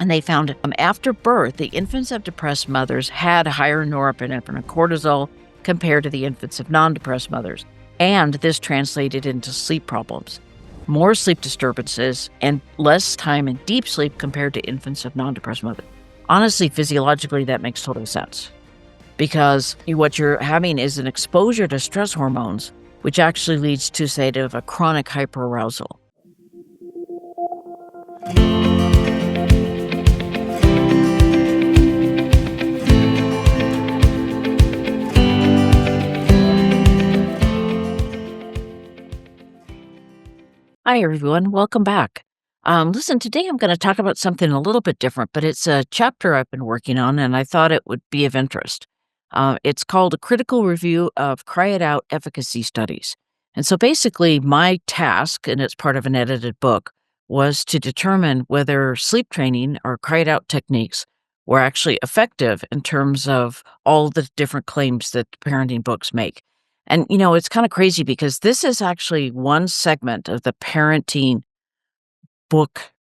And they found after birth, the infants of depressed mothers had higher norepinephrine and cortisol compared to the infants of non-depressed mothers. And this translated into sleep problems, more sleep disturbances, and less time in deep sleep compared to infants of non-depressed mothers. Honestly, physiologically, that makes total sense, because what you're having is an exposure to stress hormones, which actually leads to, say, a chronic hyperarousal. Hi, everyone. Welcome back. Listen, today I'm going to talk about something a little bit different, but it's a chapter I've been working on, and I thought it would be of interest. It's called A Critical Review of Cry It Out Efficacy Studies. And so basically, my task, and it's part of an edited book, was to determine whether sleep training or cry it out techniques were actually effective in terms of all the different claims that parenting books make. And, it's kind of crazy because this is actually one segment of the parenting book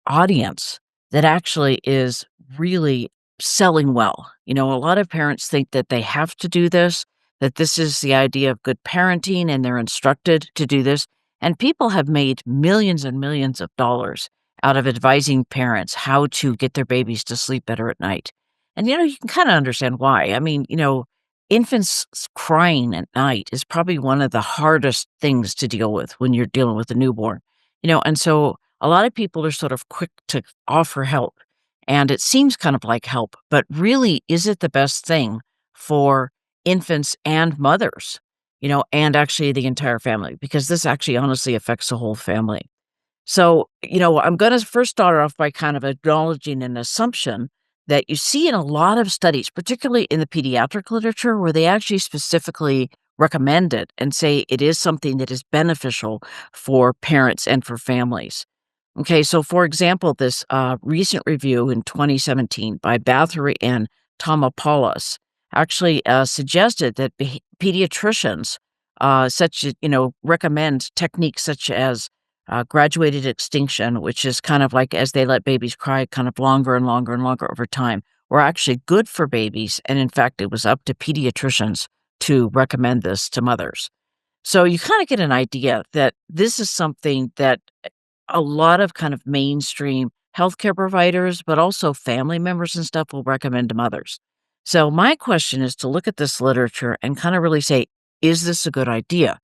audience that actually is really selling well. A lot of parents think that they have to do this, that this is the idea of good parenting, and they're instructed to do this. And people have made millions and millions of dollars out of advising parents how to get their babies to sleep better at night. And, you can kind of understand why. I mean, infants crying at night is probably one of the hardest things to deal with when you're dealing with a newborn, and so a lot of people are sort of quick to offer help, and it seems kind of like help, but really, is it the best thing for infants and mothers, and actually the entire family? Because this actually honestly affects the whole family. So, I'm going to first start off by kind of acknowledging an assumption that you see in a lot of studies, particularly in the pediatric literature, where they actually specifically recommend it and say it is something that is beneficial for parents and for families. Okay, so for example, this recent review in 2017 by Bathory and Tomopoulos actually suggested that pediatricians recommend techniques such as graduated extinction, which is kind of like as they let babies cry kind of longer and longer and longer over time, were actually good for babies. And in fact, it was up to pediatricians to recommend this to mothers. So you kind of get an idea that this is something that a lot of kind of mainstream healthcare providers, but also family members and stuff will recommend to mothers. So my question is to look at this literature and kind of really say, is this a good idea?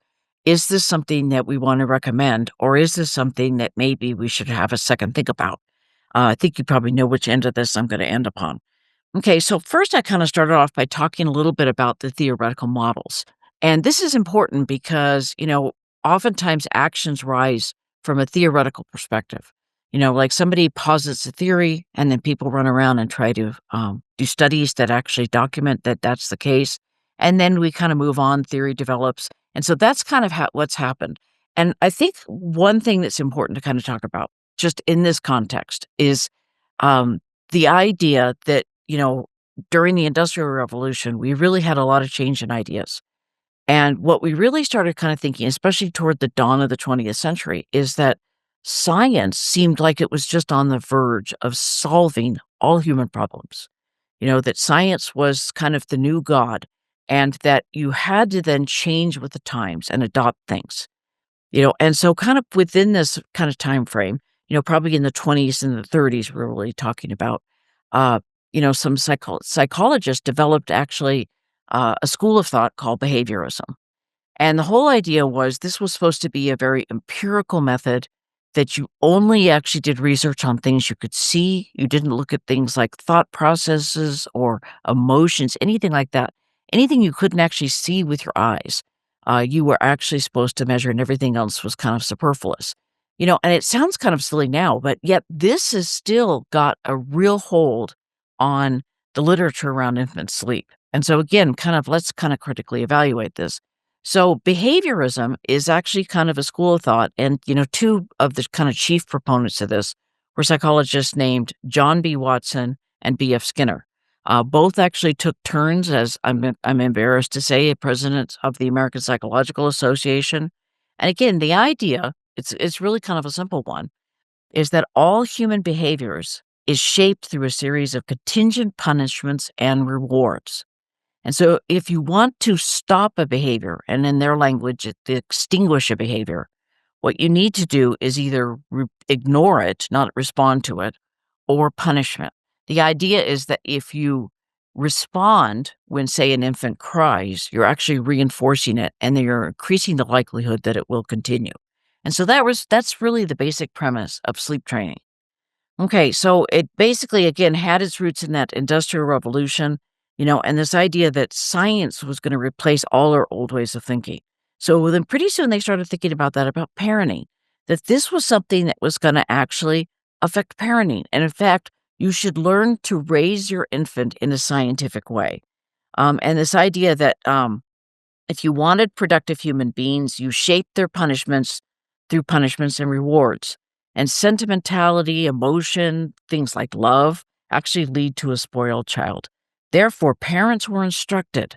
Is this something that we want to recommend, or is this something that maybe we should have a second think about? I think you probably know which end of this I'm going to end upon. Okay, so first I kind of started off by talking a little bit about the theoretical models. And this is important because, oftentimes actions rise from a theoretical perspective. Like somebody posits a theory, and then people run around and try to do studies that actually document that that's the case. And then we kind of move on, theory develops. And so that's kind of what's happened. And I think one thing that's important to kind of talk about just in this context is the idea that, during the Industrial Revolution, we really had a lot of change in ideas. And what we really started kind of thinking, especially toward the dawn of the 20th century, is that science seemed like it was just on the verge of solving all human problems. That science was kind of the new god, and that you had to then change with the times and adopt things. And so kind of within this kind of time frame, probably in the 20s and the 30s, we're really talking about, some psychologists developed actually a school of thought called behaviorism. And the whole idea was this was supposed to be a very empirical method that you only actually did research on things you could see. You didn't look at things like thought processes or emotions, anything like that. Anything you couldn't actually see with your eyes, you were actually supposed to measure, and everything else was kind of superfluous. And it sounds kind of silly now, but yet this has still got a real hold on the literature around infant sleep. And so again, let's kind of critically evaluate this. So behaviorism is actually kind of a school of thought. And, two of the kind of chief proponents of this were psychologists named John B. Watson and B.F. Skinner. Both actually took turns as I'm embarrassed to say, president of the American Psychological Association. And again, the idea, it's really kind of a simple one, is that all human behaviors is shaped through a series of contingent punishments and rewards. And so, if you want to stop a behavior, and in their language, extinguish a behavior, what you need to do is either ignore it, not respond to it, or punishment. The idea is that if you respond when, say, an infant cries, you're actually reinforcing it and then you're increasing the likelihood that it will continue. And so that's really the basic premise of sleep training. Okay, so it basically, again, had its roots in that industrial revolution, and this idea that science was going to replace all our old ways of thinking. So then pretty soon they started thinking about that, about parenting, that this was something that was going to actually affect parenting. And in fact, you should learn to raise your infant in a scientific way. And this idea that if you wanted productive human beings, you shaped their punishments through punishments and rewards. And sentimentality, emotion, things like love actually lead to a spoiled child. Therefore, parents were instructed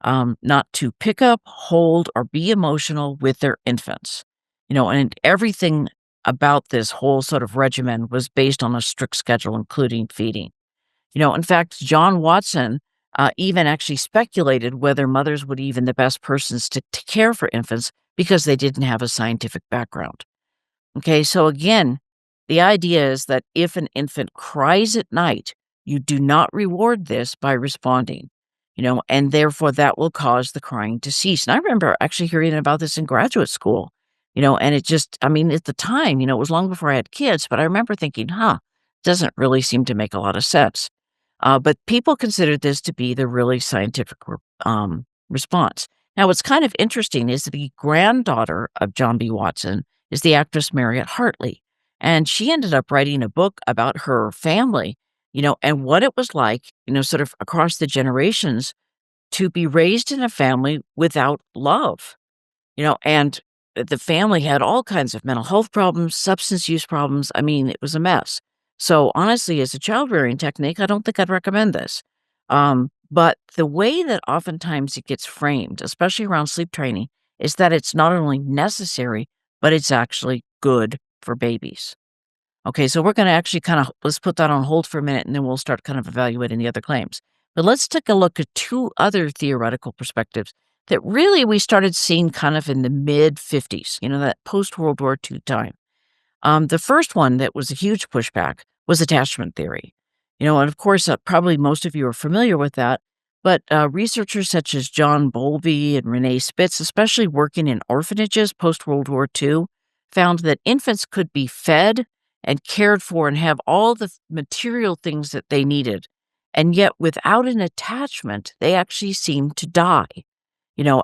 not to pick up, hold, or be emotional with their infants. And everything about this whole sort of regimen was based on a strict schedule, including feeding. In fact, John Watson even actually speculated whether mothers would even the best persons to care for infants because they didn't have a scientific background. Okay, so again, the idea is that if an infant cries at night, you do not reward this by responding, and therefore that will cause the crying to cease. And I remember actually hearing about this in graduate school, and it just, I mean, at the time, it was long before I had kids, but I remember thinking, doesn't really seem to make a lot of sense. But people considered this to be the really scientific response. Now, what's kind of interesting is the granddaughter of John B. Watson is the actress Mariette Hartley. And she ended up writing a book about her family, and what it was like, sort of across the generations to be raised in a family without love. And the family had all kinds of mental health problems, substance use problems. I mean, it was a mess. So honestly, as a child rearing technique, I don't think I'd recommend this. But the way that oftentimes it gets framed, especially around sleep training, is that it's not only necessary, but it's actually good for babies. Okay, so we're going to actually let's put that on hold for a minute and then we'll start kind of evaluating the other claims. But let's take a look at two other theoretical perspectives that really we started seeing kind of in the mid 50s, that post World War II time. The first one that was a huge pushback was attachment theory. And of course, probably most of you are familiar with that, but researchers such as John Bowlby and Renee Spitz, especially working in orphanages post World War II, found that infants could be fed and cared for and have all the material things that they needed. And yet, without an attachment, they actually seemed to die.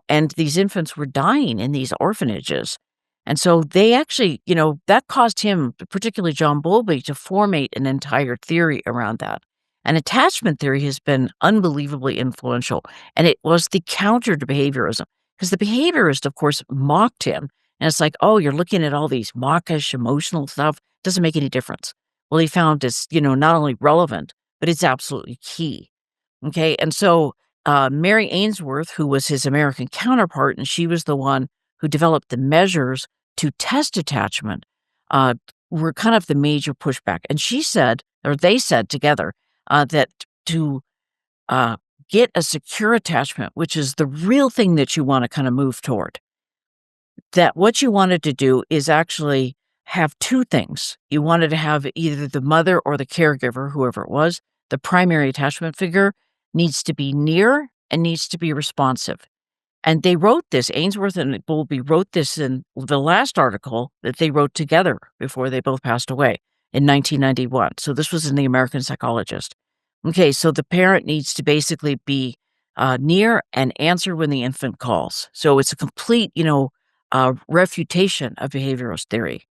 And these infants were dying in these orphanages. And so they actually, that caused him, particularly John Bowlby, to formate an entire theory around that. And attachment theory has been unbelievably influential. And it was the counter to behaviorism, because the behaviorist, of course, mocked him. And it's like, oh, you're looking at all these mawkish emotional stuff. Doesn't make any difference. Well, he found it's, not only relevant, but it's absolutely key. Okay. And so Mary Ainsworth, who was his American counterpart, and she was the one who developed the measures to test attachment, were kind of the major pushback. And she said, or they said together, that to get a secure attachment, which is the real thing that you want to kind of move toward, that what you wanted to do is actually have two things. You wanted to have either the mother or the caregiver, whoever it was, the primary attachment figure, needs to be near and needs to be responsive. And they wrote this, Ainsworth and Bowlby wrote this in the last article that they wrote together before they both passed away in 1991. So this was in the American Psychologist. Okay, so the parent needs to basically be near and answer when the infant calls. So it's a complete, refutation of behaviorist theory.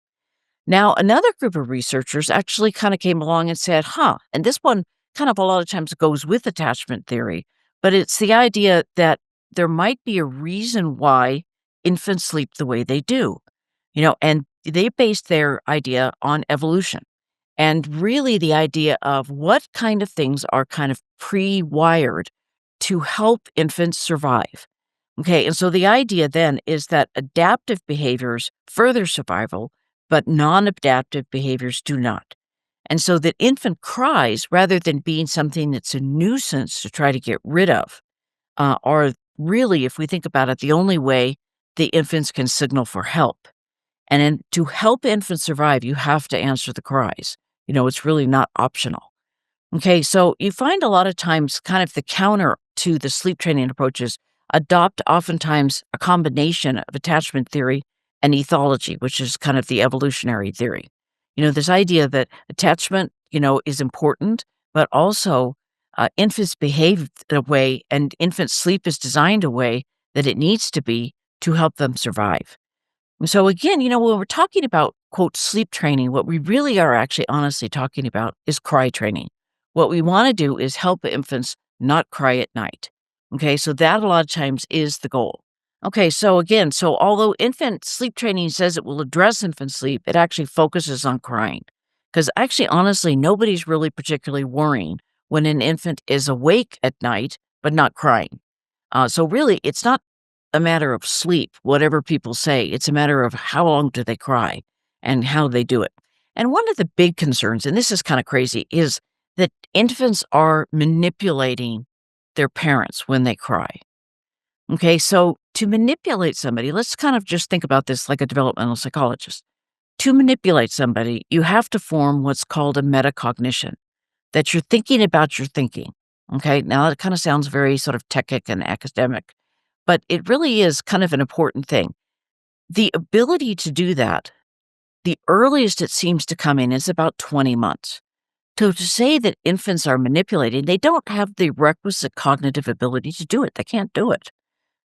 Now, another group of researchers actually kind of came along and said, and this one kind of a lot of times goes with attachment theory, but it's the idea that there might be a reason why infants sleep the way they do, and they based their idea on evolution and really the idea of what kind of things are kind of pre-wired to help infants survive. Okay, and so the idea then is that adaptive behaviors further survival, but non-adaptive behaviors do not. And so that infant cries, rather than being something that's a nuisance to try to get rid of, are really, if we think about it, the only way the infants can signal for help. And then to help infants survive, you have to answer the cries. It's really not optional. Okay, so you find a lot of times kind of the counter to the sleep training approaches adopt oftentimes a combination of attachment theory and ethology, which is kind of the evolutionary theory. This idea that attachment, is important, but also infants behave in a way and infant sleep is designed a way that it needs to be to help them survive. So again, when we're talking about, quote, sleep training, what we really are actually honestly talking about is cry training. What we want to do is help infants not cry at night. Okay, so that a lot of times is the goal. Okay, so again, although infant sleep training says it will address infant sleep, it actually focuses on crying. Because actually, honestly, nobody's really particularly worrying when an infant is awake at night but not crying. So really, it's not a matter of sleep, whatever people say. It's a matter of how long do they cry and how they do it. And one of the big concerns, and this is kind of crazy, is that infants are manipulating their parents when they cry. Okay, so to manipulate somebody, let's kind of just think about this like a developmental psychologist. To manipulate somebody, you have to form what's called a metacognition, that you're thinking about your thinking. Okay, now that kind of sounds very sort of techic and academic, but it really is kind of an important thing. The ability to do that, the earliest it seems to come in is about 20 months. So to say that infants are manipulating, they don't have the requisite cognitive ability to do it. They can't do it.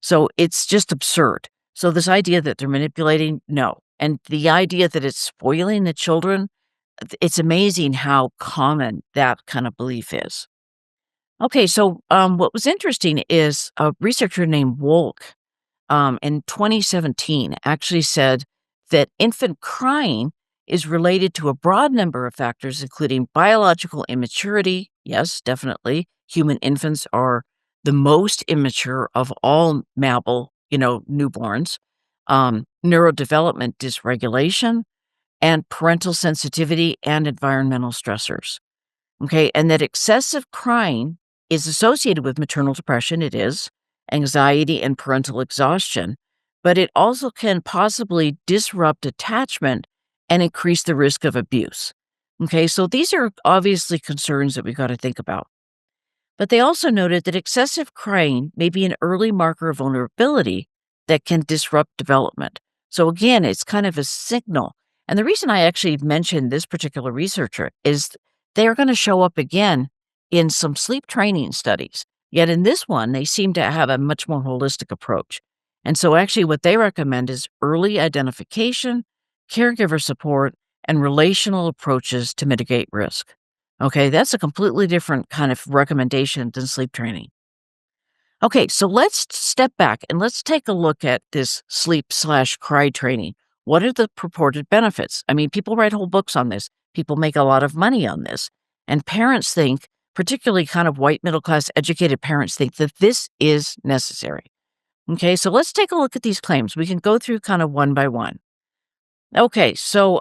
So it's just absurd. So this idea that they're manipulating, no. And the idea that it's spoiling the children, it's amazing how common that kind of belief is. Okay, so what was interesting is a researcher named Wolk in 2017 actually said that infant crying is related to a broad number of factors, including biological immaturity. Yes, definitely. Human infants are the most immature of all mammal, newborns, neurodevelopment dysregulation, and parental sensitivity and environmental stressors. Okay, and that excessive crying is associated with maternal depression. It is anxiety and parental exhaustion, but it also can possibly disrupt attachment and increase the risk of abuse. Okay, so these are obviously concerns that we've got to think about. But they also noted that excessive crying may be an early marker of vulnerability that can disrupt development. So again, it's kind of a signal. And the reason I actually mentioned this particular researcher is they are going to show up again in some sleep training studies. Yet in this one, they seem to have a much more holistic approach. And so actually what they recommend is early identification, caregiver support, and relational approaches to mitigate risk. Okay, that's a completely different kind of recommendation than sleep training. Okay, so let's step back and let's take a look at this sleep/cry training. What are the purported benefits? I mean, people write whole books on this. People make a lot of money on this. And parents think, particularly kind of white middle class educated parents think that this is necessary. Okay, so let's take a look at these claims. We can go through kind of one by one. Okay, so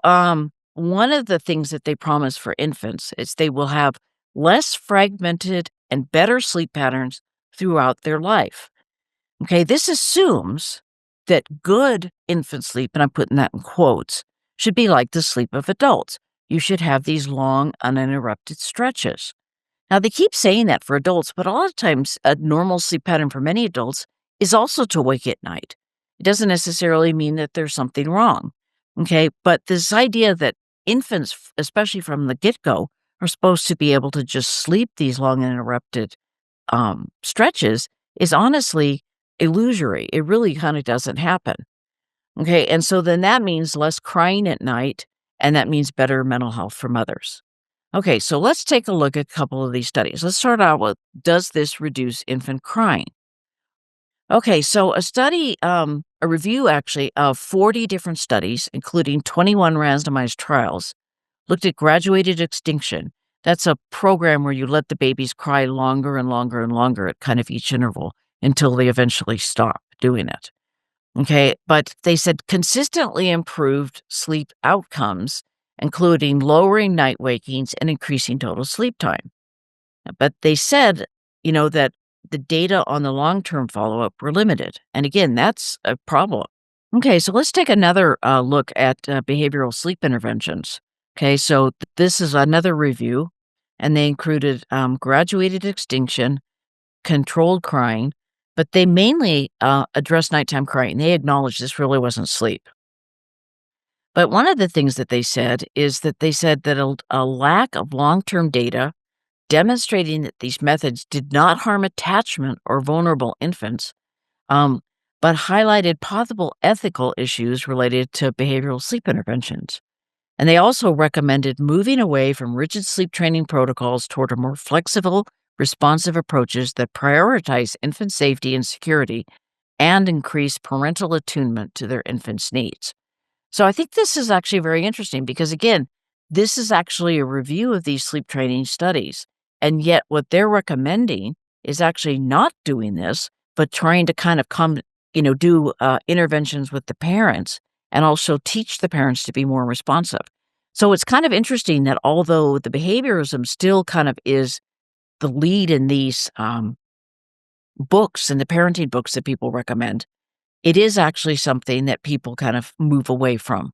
one of the things that they promise for infants is they will have less fragmented and better sleep patterns throughout their life. Okay, this assumes that good infant sleep, and I'm putting that in quotes, should be like the sleep of adults. You should have these long, uninterrupted stretches. Now, they keep saying that for adults, but a lot of times a normal sleep pattern for many adults is also to wake at night. It doesn't necessarily mean that there's something wrong. Okay, but this idea that infants, especially from the get go, are supposed to be able to just sleep these long uninterrupted stretches is honestly illusory. It really kind of doesn't happen. Okay, and so then that means less crying at night, and that means better mental health for mothers. Okay, so let's take a look at a couple of these studies. Let's start out with, does this reduce infant crying? Okay, so a review actually of 40 different studies, including 21 randomized trials, looked at graduated extinction. That's a program where you let the babies cry longer and longer and longer at kind of each interval until they eventually stop doing it. Okay, but they said consistently improved sleep outcomes including lowering night wakings and increasing total sleep time. But they said, that the data on the long-term follow-up were limited. And again, that's a problem. Okay, so let's take another look at behavioral sleep interventions. Okay, so this is another review, and they included graduated extinction, controlled crying, but they mainly addressed nighttime crying. They acknowledged this really wasn't sleep. But one of the things that they said is that they said that a lack of long-term data demonstrating that these methods did not harm attachment or vulnerable infants, um, but highlighted possible ethical issues related to behavioral sleep interventions. And they also recommended moving away from rigid sleep training protocols toward a more flexible, responsive approaches that prioritize infant safety and security and increase parental attunement to their infant's needs. So I think this is actually very interesting because, again, this is actually a review of these sleep training studies. And yet, what they're recommending is actually not doing this, but trying to kind of do interventions with the parents and also teach the parents to be more responsive. So it's kind of interesting that although the behaviorism still kind of is the lead in these books and the parenting books that people recommend, it is actually something that people kind of move away from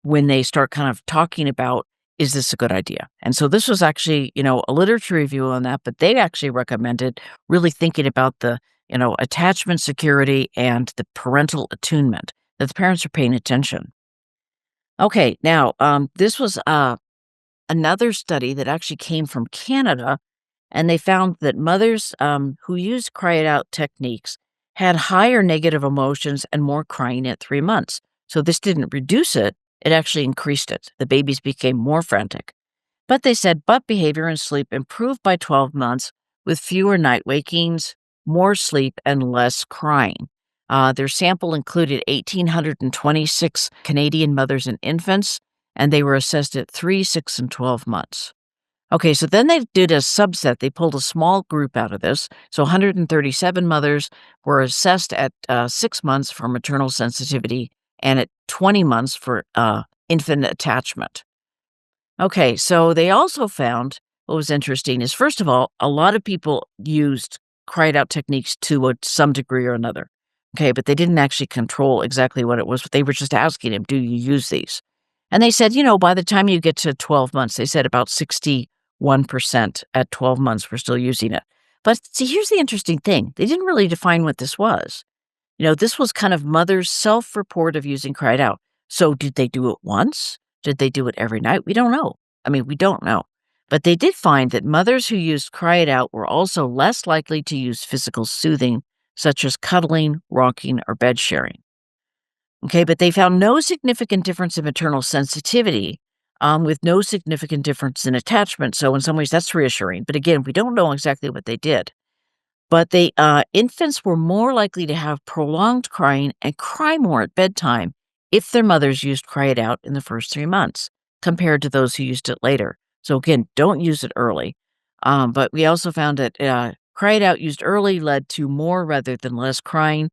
when they start kind of talking about, is this a good idea? And so this was actually, a literature review on that, but they actually recommended really thinking about the, attachment security and the parental attunement, that the parents are paying attention. Okay, now this was another study that actually came from Canada, and they found that mothers who used cry it out techniques had higher negative emotions and more crying at 3 months. So this didn't reduce it, it actually increased it. The babies became more frantic. But they said butt behavior and sleep improved by 12 months with fewer night wakings, more sleep, and less crying. Their sample included 1,826 Canadian mothers and infants, and they were assessed at 3, 6, and 12 months. Okay, so then they did a subset. They pulled a small group out of this. So 137 mothers were assessed at 6 months for maternal sensitivity and at 20 months for infant attachment. Okay, so they also found what was interesting is, first of all, a lot of people used cried out techniques to some degree or another. Okay, but they didn't actually control exactly what it was. They were just asking him, do you use these? And they said, by the time you get to 12 months, they said about 61% at 12 months were still using it. But see, here's the interesting thing. They didn't really define what this was. This was kind of mother's self-report of using cried out. So did they do it once? Did they do it every night? We don't know. We don't know. But they did find that mothers who used cry it out were also less likely to use physical soothing, such as cuddling, rocking, or bed sharing. Okay, but they found no significant difference in maternal sensitivity, with no significant difference in attachment. So in some ways, that's reassuring. But again, we don't know exactly what they did. But infants were more likely to have prolonged crying and cry more at bedtime if their mothers used cry it out in the first 3 months compared to those who used it later. So again, don't use it early. But we also found that cry it out used early led to more rather than less crying.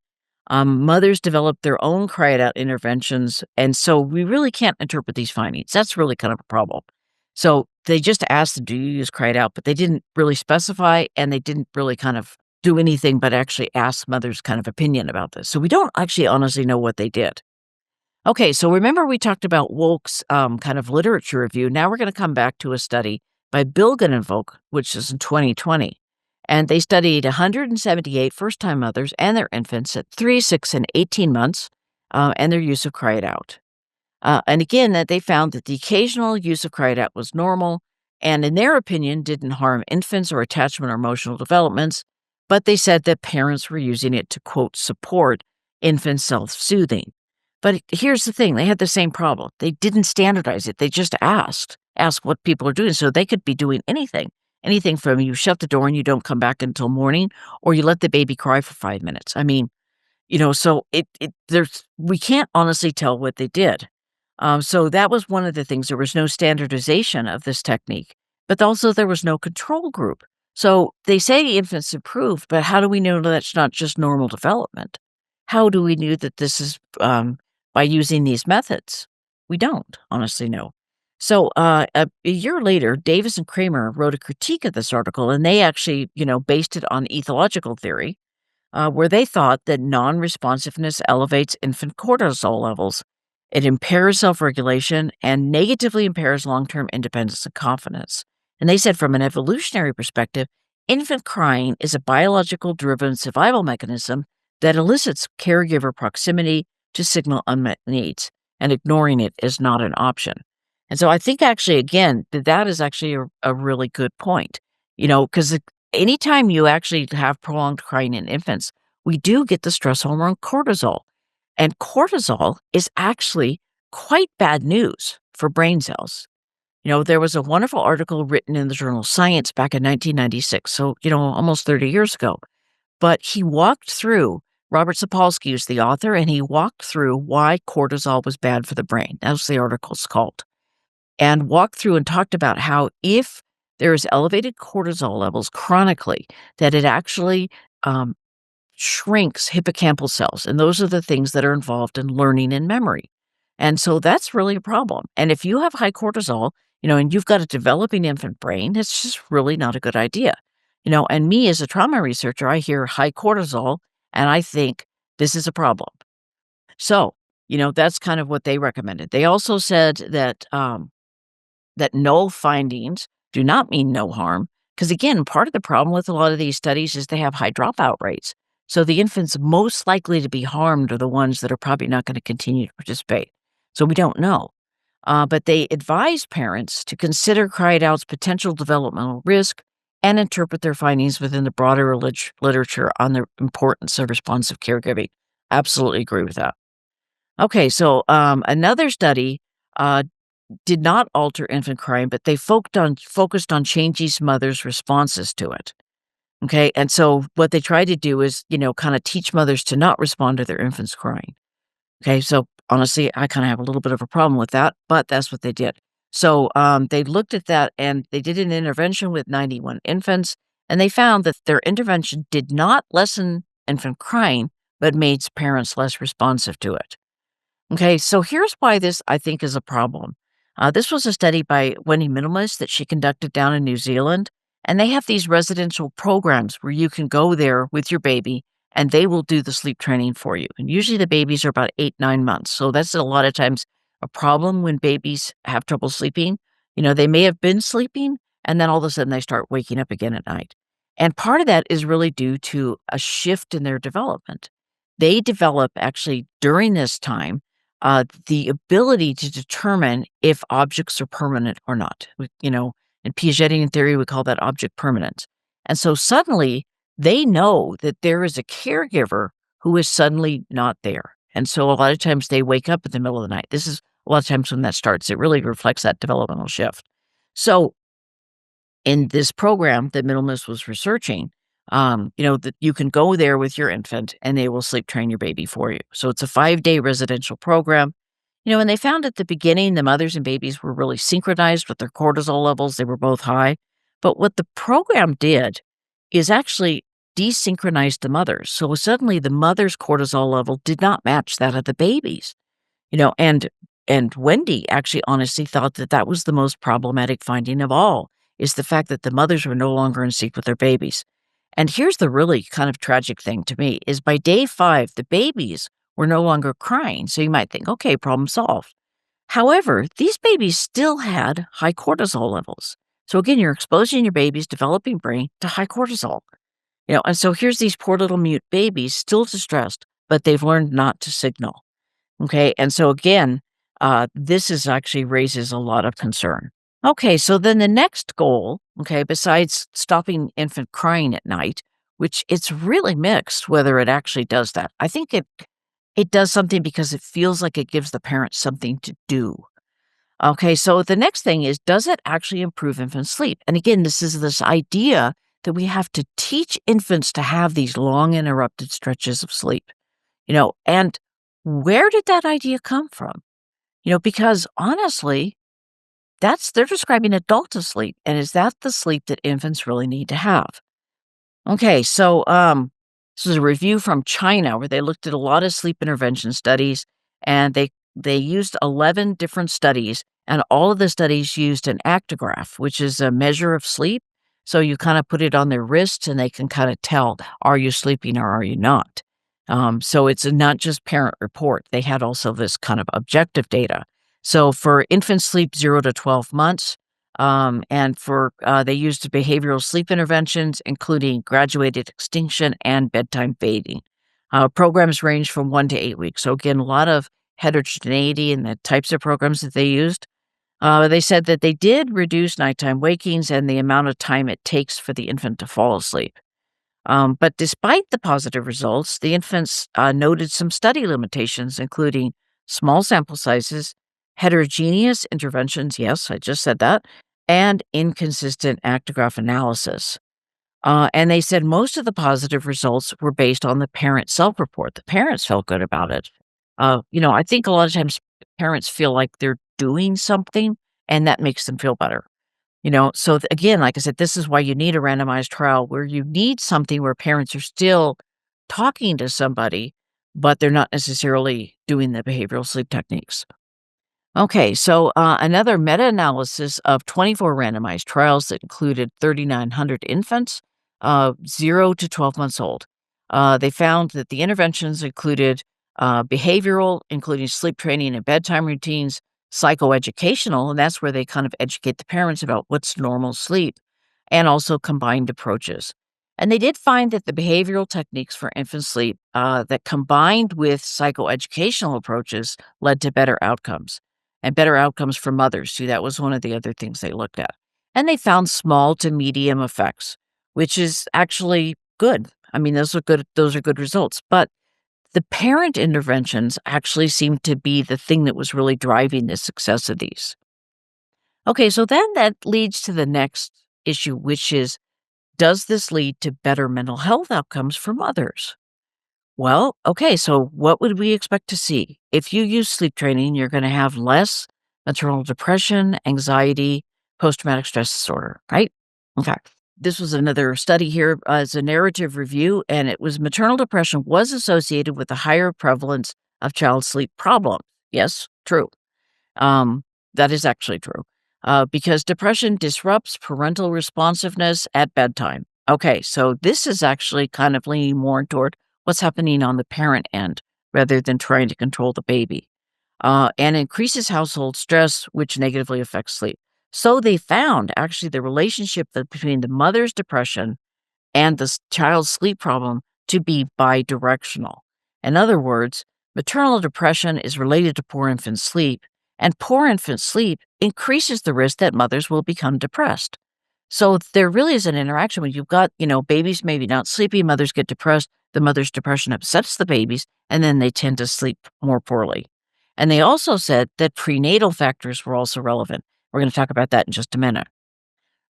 Mothers developed their own cry it out interventions, and so we really can't interpret these findings. That's really kind of a problem. So they just asked them, do you use cry it out? But they didn't really specify, and they didn't really kind of do anything but actually ask mothers' kind of opinion about this. So we don't actually honestly know what they did. Okay, so remember we talked about Wolk's kind of literature review. Now we're going to come back to a study by Bilgin and Volk, which is in 2020. And they studied 178 first-time mothers and their infants at 3, 6, and 18 months, and their use of cry it out. And again, that they found that the occasional use of cry it out was normal, and in their opinion, didn't harm infants or attachment or emotional developments, but they said that parents were using it to, quote, support infant self-soothing. But here's the thing, they had the same problem. They didn't standardize it. They just asked what people are doing. So they could be doing anything from you shut the door and you don't come back until morning, or you let the baby cry for 5 minutes. So we can't honestly tell what they did. So that was one of the things. There was no standardization of this technique, but also there was no control group. So they say infants improved, but how do we know that's not just normal development? How do we know that this is by using these methods? We don't honestly know. So, a year later, Davis and Kramer wrote a critique of this article, and they actually, based it on ethological theory, where they thought that non responsiveness elevates infant cortisol levels. It impairs self regulation and negatively impairs long term independence and confidence. And they said, from an evolutionary perspective, infant crying is a biological driven survival mechanism that elicits caregiver proximity to signal unmet needs, and ignoring it is not an option. And so I think actually, again, that is actually a really good point, because anytime you actually have prolonged crying in infants, we do get the stress hormone cortisol. And cortisol is actually quite bad news for brain cells. There was a wonderful article written in the journal Science back in 1996, so, almost 30 years ago. But he walked through, Robert Sapolsky is the author, and he walked through why cortisol was bad for the brain. That's what the article's called. And walked through and talked about how if there is elevated cortisol levels chronically, that it actually shrinks hippocampal cells. And those are the things that are involved in learning and memory. And so that's really a problem. And if you have high cortisol, and you've got a developing infant brain, it's just really not a good idea. And me as a trauma researcher, I hear high cortisol and I think this is a problem. So, that's kind of what they recommended. They also said that null findings do not mean no harm. Because again, part of the problem with a lot of these studies is they have high dropout rates. So the infants most likely to be harmed are the ones that are probably not going to continue to participate. So we don't know. But they advise parents to consider cry it out's potential developmental risk and interpret their findings within the broader literature on the importance of responsive caregiving. Absolutely agree with that. Okay, so another study did not alter infant crying, but they focused on changing mothers' responses to it. Okay, and so what they tried to do is, kind of teach mothers to not respond to their infants crying. Okay, so honestly, I kind of have a little bit of a problem with that, but that's what they did. So they looked at that and they did an intervention with 91 infants, and they found that their intervention did not lessen infant crying, but made parents less responsive to it. Okay, so here's why this, I think, is a problem. This was a study by Wendy Minimalist that she conducted down in New Zealand, and they have these residential programs where you can go there with your baby and they will do the sleep training for you. And usually the babies are about 8, 9 months. So that's a lot of times a problem when babies have trouble sleeping. They may have been sleeping and then all of a sudden they start waking up again at night. And part of that is really due to a shift in their development. They develop actually during this time the ability to determine if objects are permanent or not. In Piagetian theory, we call that object permanence. And so suddenly they know that there is a caregiver who is suddenly not there. And so a lot of times they wake up in the middle of the night. This is a lot of times when that starts. It really reflects that developmental shift. So in this program that Middlemas was researching, that you can go there with your infant and they will sleep train your baby for you. So it's a 5-day residential program. And they found at the beginning the mothers and babies were really synchronized with their cortisol levels. They were both high. But what the program did is actually desynchronized the mothers. So suddenly the mother's cortisol level did not match that of the babies. And Wendy actually honestly thought that that was the most problematic finding of all, is the fact that the mothers were no longer in sync with their babies. And here's the really kind of tragic thing to me is by day 5, the babies were no longer crying. So you might think, okay, problem solved. However, these babies still had high cortisol levels. So again, you're exposing your baby's developing brain to high cortisol. And so here's these poor little mute babies still distressed, but they've learned not to signal. Okay, and so again, this is actually raises a lot of concern. Okay, so then the next goal, besides stopping infant crying at night, which it's really mixed whether it actually does that. I think it does something because it feels like it gives the parent something to do. Okay, so the next thing is, does it actually improve infant sleep? And again, this is this idea that we have to teach infants to have these long interrupted stretches of sleep. And where did that idea come from? Because honestly, they're describing adult sleep. And is that the sleep that infants really need to have? Okay, so this is a review from China where they looked at a lot of sleep intervention studies, and they used 11 different studies, And all of the studies used an actigraph, which is a measure of sleep. So you kind of put it on their wrists and they can kind of tell, are you sleeping or are you not? So it's not just parent report. They had also this kind of objective data. So for infant sleep 0 to 12 months, and for they used behavioral sleep interventions, including graduated extinction and bedtime fading. Programs range from 1 to 8 weeks. So again, a lot of heterogeneity in the types of programs that they used. They said that they did reduce nighttime wakings and the amount of time it takes for the infant to fall asleep. But despite the positive results, the infants noted some study limitations, including small sample sizes, heterogeneous interventions, yes, I just said that, and inconsistent actigraph analysis. And they said most of the positive results were based on the parent self report. The parents felt good about it. I think a lot of times parents feel like they're doing something and that makes them feel better. So again, like I said, this is why you need a randomized trial where you need something where parents are still talking to somebody, but they're not necessarily doing the behavioral sleep techniques. Okay, so another meta analysis of 24 randomized trials that included 3,900 infants, 0 to 12 months old. They found that the interventions included behavioral, including sleep training and bedtime routines, psychoeducational, and that's where they kind of educate the parents about what's normal sleep, and also combined approaches. And they did find that the behavioral techniques for infant sleep that combined with psychoeducational approaches led to better outcomes and better outcomes for mothers. See, that was one of the other things they looked at. And they found small to medium effects, which is actually good. I mean, those are good results. But the parent interventions actually seemed to be the thing that was really driving the success of these. Okay, so then that leads to the next issue, which is, does this lead to better mental health outcomes for mothers? Well, okay, so what would we expect to see? If you use sleep training, you're going to have less maternal depression, anxiety, post traumatic stress disorder, right? Okay. This was another study here as a narrative review, and it was maternal depression was associated with a higher prevalence of child sleep problems. Yes, true. Um, that is actually true. Because depression disrupts parental responsiveness at bedtime. Okay, so this is actually kind of leaning more toward what's happening on the parent end rather than trying to control the baby, and increases household stress, which negatively affects sleep. So they found actually the relationship between the mother's depression and the child's sleep problem to be bidirectional. In other words, maternal depression is related to poor infant sleep, and poor infant sleep increases the risk that mothers will become depressed. So there really is an interaction when you've got, babies maybe not sleepy, mothers get depressed, the mother's depression upsets the babies, and then they tend to sleep more poorly. And they also said that prenatal factors were also relevant. We're going to talk about that in just a minute.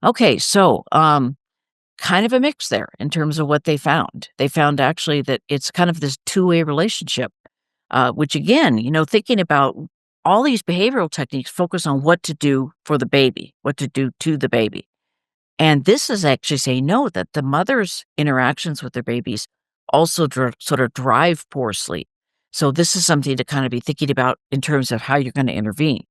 Okay, so kind of a mix there in terms of what they found. They found actually that it's kind of this two-way relationship, which again, thinking about all these behavioral techniques focus on what to do for the baby, what to do to the baby. And this is actually saying no, that the mother's interactions with their babies also sort of drive poor sleep. So this is something to kind of be thinking about in terms of how you're going to intervene.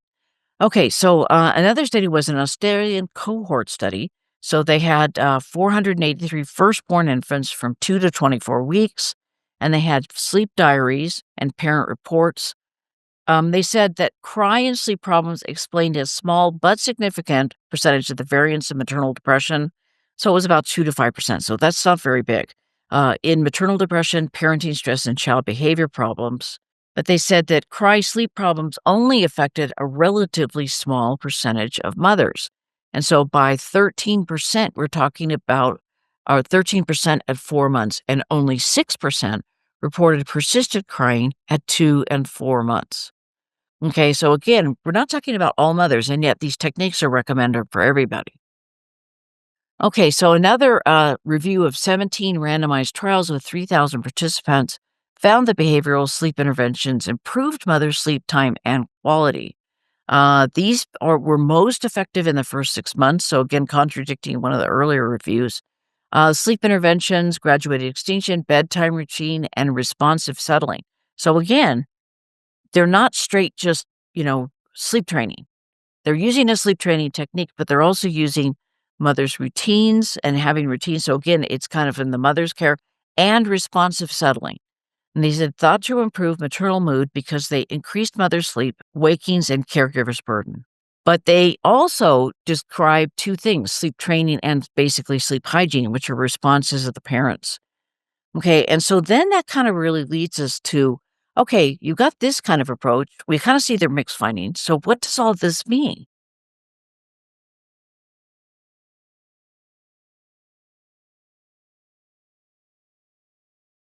Okay, so another study was an Australian cohort study. So they had 483 firstborn infants from 2 to 24 weeks, and they had sleep diaries and parent reports. They said that cry and sleep problems explained a small but significant percentage of the variance of maternal depression. So it was about 2 to 5%. So that's not very big. In maternal depression, parenting stress, and child behavior problems. But they said that cry sleep problems only affected a relatively small percentage of mothers. And so by 13%, we're talking about 13% at 4 months, and only 6% reported persistent crying at 2 and 4 months. Okay, so again, we're not talking about all mothers, and yet these techniques are recommended for everybody. Okay, so another review of 17 randomized trials with 3,000 participants found that behavioral sleep interventions improved mother sleep time and quality. Were most effective in the first 6 months, so again, contradicting one of the earlier reviews. Sleep interventions, graduated extinction, bedtime routine, and responsive settling. So again, they're not straight just, sleep training. They're using a sleep training technique, but they're also using mother's routines and having routines. So again, it's kind of in the mother's care and responsive settling. And they said thought to improve maternal mood because they increased mother's sleep, wakings, and caregiver's burden. But they also describe two things, sleep training and basically sleep hygiene, which are responses of the parents. Okay, and so then that kind of really leads us to, okay, you got this kind of approach. We kind of see their mixed findings. So what does all this mean?